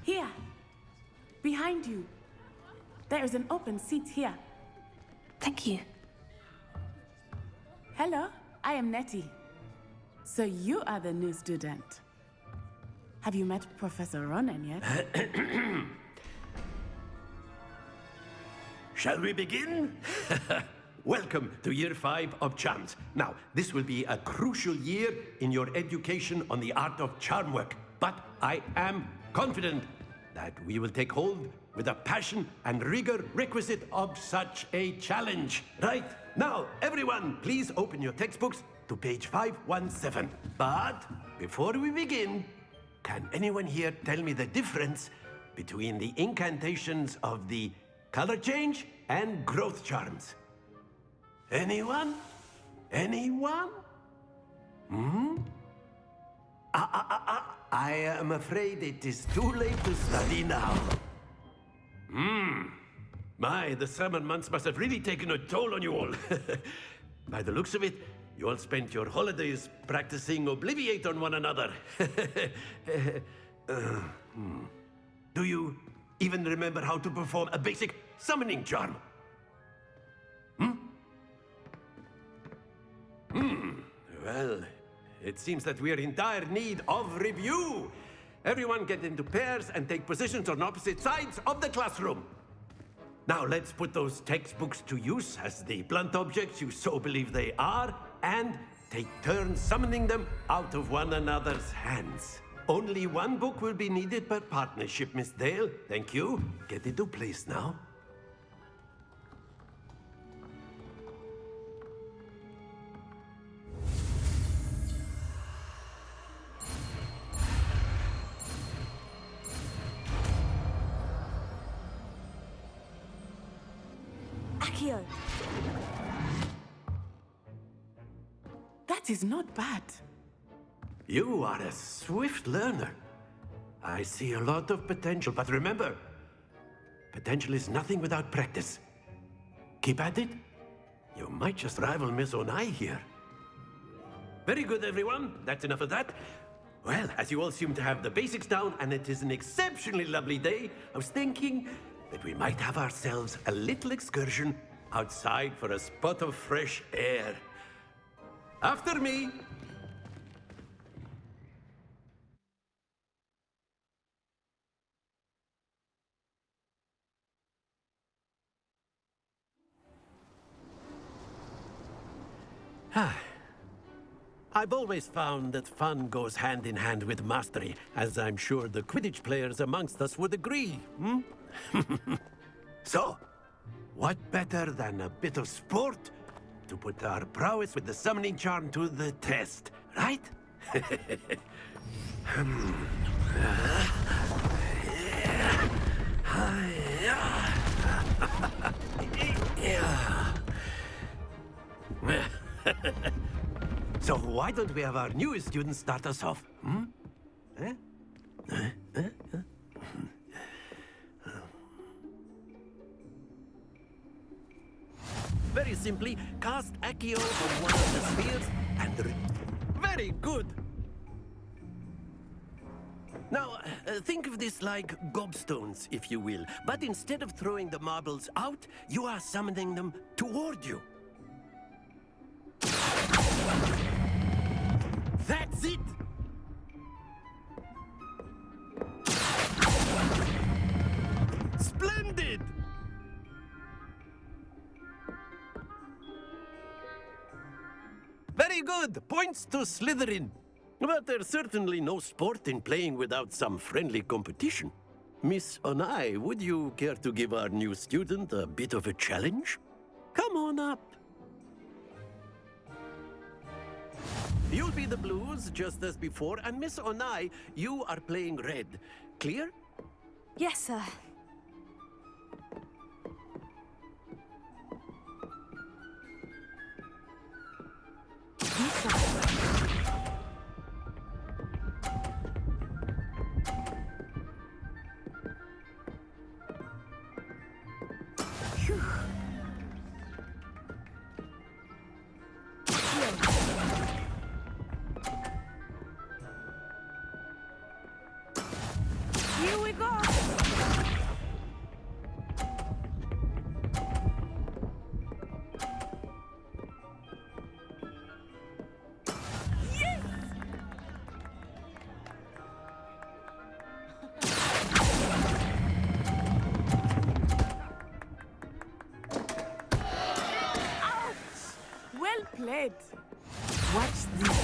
Here. Behind you. There is an open seat here. Thank you. Hello, I am Nettie. So you are the new student. Have you met Professor Ronan yet? Shall we begin? Welcome to Year 5 of Charms. Now, this will be a crucial year in your education on the art of charm work. But I am confident that we will take hold with the passion and rigor requisite of such a challenge. Right, now, everyone, please open your textbooks to page 517. But before we begin, can anyone here tell me the difference between the incantations of the color change and growth charms? Anyone? Anyone? I am afraid it is too late to study now. My, the summer months must have really taken a toll on you all. By the looks of it, you all spent your holidays practicing Obliviate on one another. Do you even remember how to perform a basic summoning charm? Well, it seems that we are in dire need of review. Everyone get into pairs and take positions on opposite sides of the classroom. Now let's put those textbooks to use as the blunt objects you so believe they are, and take turns summoning them out of one another's hands. Only one book will be needed per partnership, Miss Dale. Thank you. Get into place now. Accio. That is not bad. You are a swift learner. I see a lot of potential, but remember, potential is nothing without practice. Keep at it. You might just rival Miss Onai here. Very good, everyone. That's enough of that. Well, as you all seem to have the basics down, and it is an exceptionally lovely day, I was thinking that we might have ourselves a little excursion outside for a spot of fresh air. After me. I've always found that fun goes hand in hand with mastery, as I'm sure the Quidditch players amongst us would agree, So, what better than a bit of sport to put our prowess with the summoning charm to the test, right? So why don't we have our newest student start us off? Very simply, cast Accio on one of the spheres and... Very good! Now, think of this like gobstones, if you will. But instead of throwing the marbles out, you are summoning them toward you. That's it! Splendid! Very good! Points to Slytherin. But there's certainly no sport in playing without some friendly competition. Miss Onai, would you care to give our new student a bit of a challenge? Come on up. You'll be the blues, just as before, and Miss Onai, you are playing red. Clear? Yes, sir. Here we go! Well played. Watch this.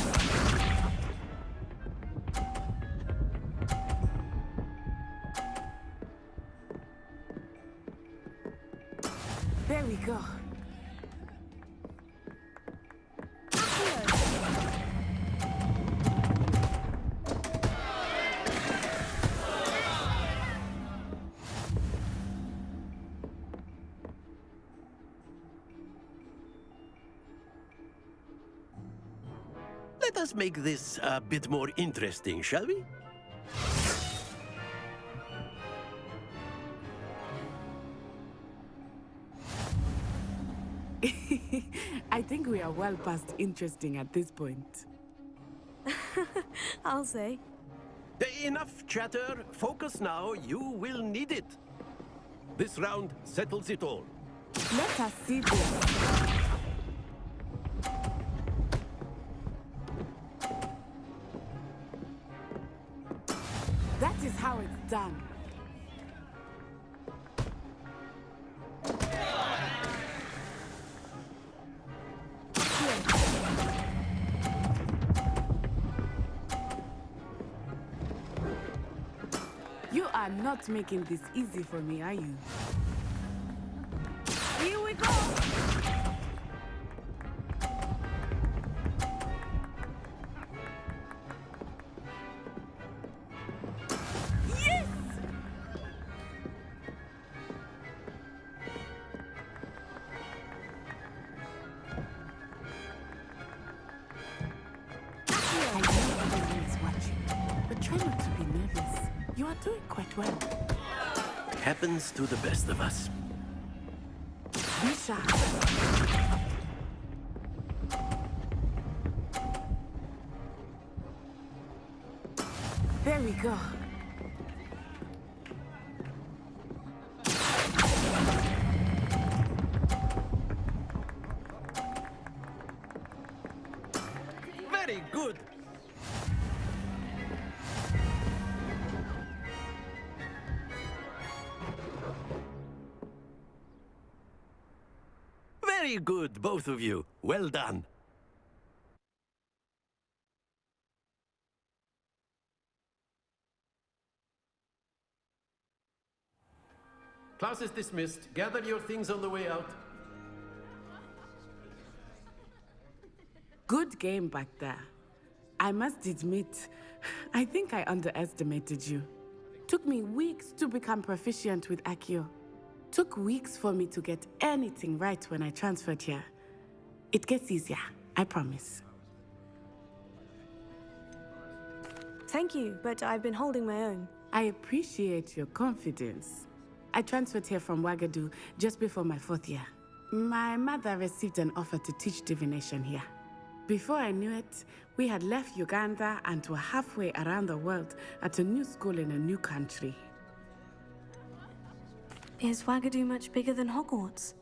There we go. Let us make this a bit more interesting, shall we? I think we are well past interesting at this point. I'll say. Enough chatter. Focus now. You will need it. This round settles it all. Let us see this. That is how it's done. You are not making this easy for me, are you? Here we go! Yes! I know everyone is watching, but try not to be nervous. You are doing quite well. Happens to the best of us. Be sharp. There we go. Very good. Very good, both of you. Well done. Class is dismissed. Gather your things on the way out. Good game back there. I must admit, I think I underestimated you. Took me weeks to become proficient with Accio. Took weeks for me to get anything right when I transferred here. It gets easier, I promise. Thank you, but I've been holding my own. I appreciate your confidence. I transferred here from Wagadu just before my 4th year. My mother received an offer to teach divination here. Before I knew it, we had left Uganda and were halfway around the world at a new school in a new country. Is Wagadu much bigger than Hogwarts?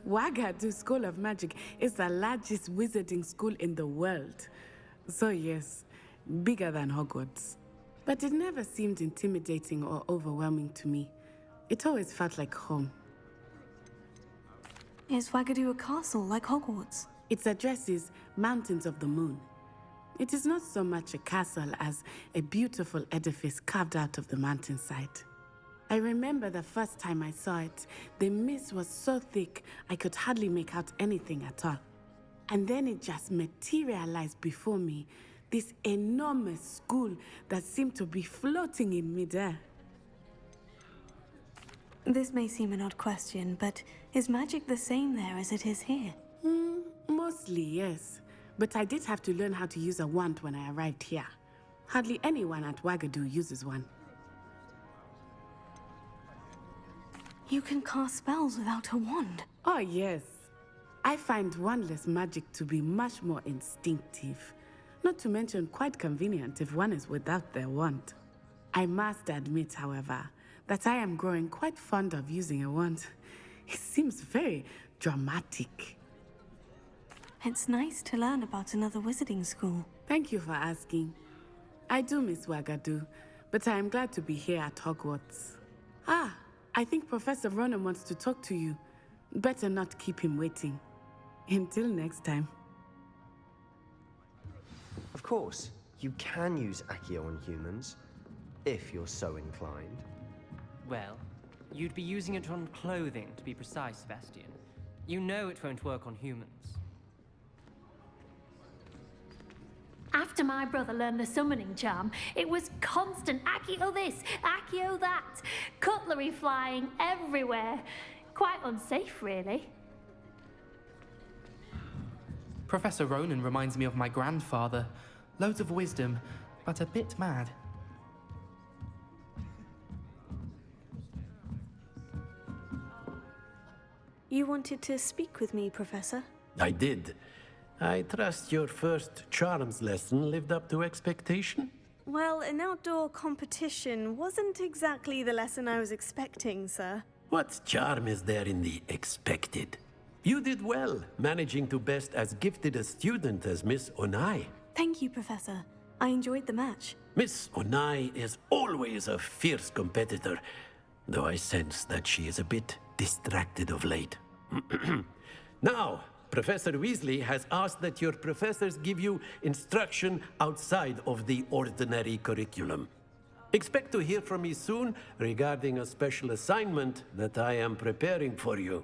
Wagadu School of Magic is the largest wizarding school in the world. So yes, bigger than Hogwarts. But it never seemed intimidating or overwhelming to me. It always felt like home. Is Wagadu a castle like Hogwarts? Its address is Mountains of the Moon. It is not so much a castle as a beautiful edifice carved out of the mountainside. I remember the first time I saw it, the mist was so thick I could hardly make out anything at all. And then it just materialized before me, this enormous school that seemed to be floating in midair. This may seem an odd question, but is magic the same there as it is here? Mostly, yes. But I did have to learn how to use a wand when I arrived here. Hardly anyone at Wagadu uses one. You can cast spells without a wand. Oh, yes. I find wandless magic to be much more instinctive. Not to mention quite convenient if one is without their wand. I must admit, however, that I am growing quite fond of using a wand. It seems very dramatic. It's nice to learn about another wizarding school. Thank you for asking. I do miss Wagadu, but I am glad to be here at Hogwarts. I think Professor Ronan wants to talk to you. Better not keep him waiting. Until next time. course, you can use Accio on humans, if you're so inclined. Well, you'd be using it on clothing, to be precise, Sebastian. You know it won't work on humans. After my brother learned the summoning charm, it was constant Accio this, Accio that, cutlery flying everywhere. Quite unsafe, really. Professor Ronan reminds me of my grandfather. Loads of wisdom, but a bit mad. You wanted to speak with me, Professor? I did. I trust your first charms lesson lived up to expectation? Well, an outdoor competition wasn't exactly the lesson I was expecting, sir. What charm is there in the expected? You did well, managing to best as gifted a student as Miss Onai. Thank you, Professor. I enjoyed the match. Miss Onai is always a fierce competitor, though I sense that she is a bit distracted of late. Now, Professor Weasley has asked that your professors give you instruction outside of the ordinary curriculum. Expect to hear from me soon regarding a special assignment that I am preparing for you.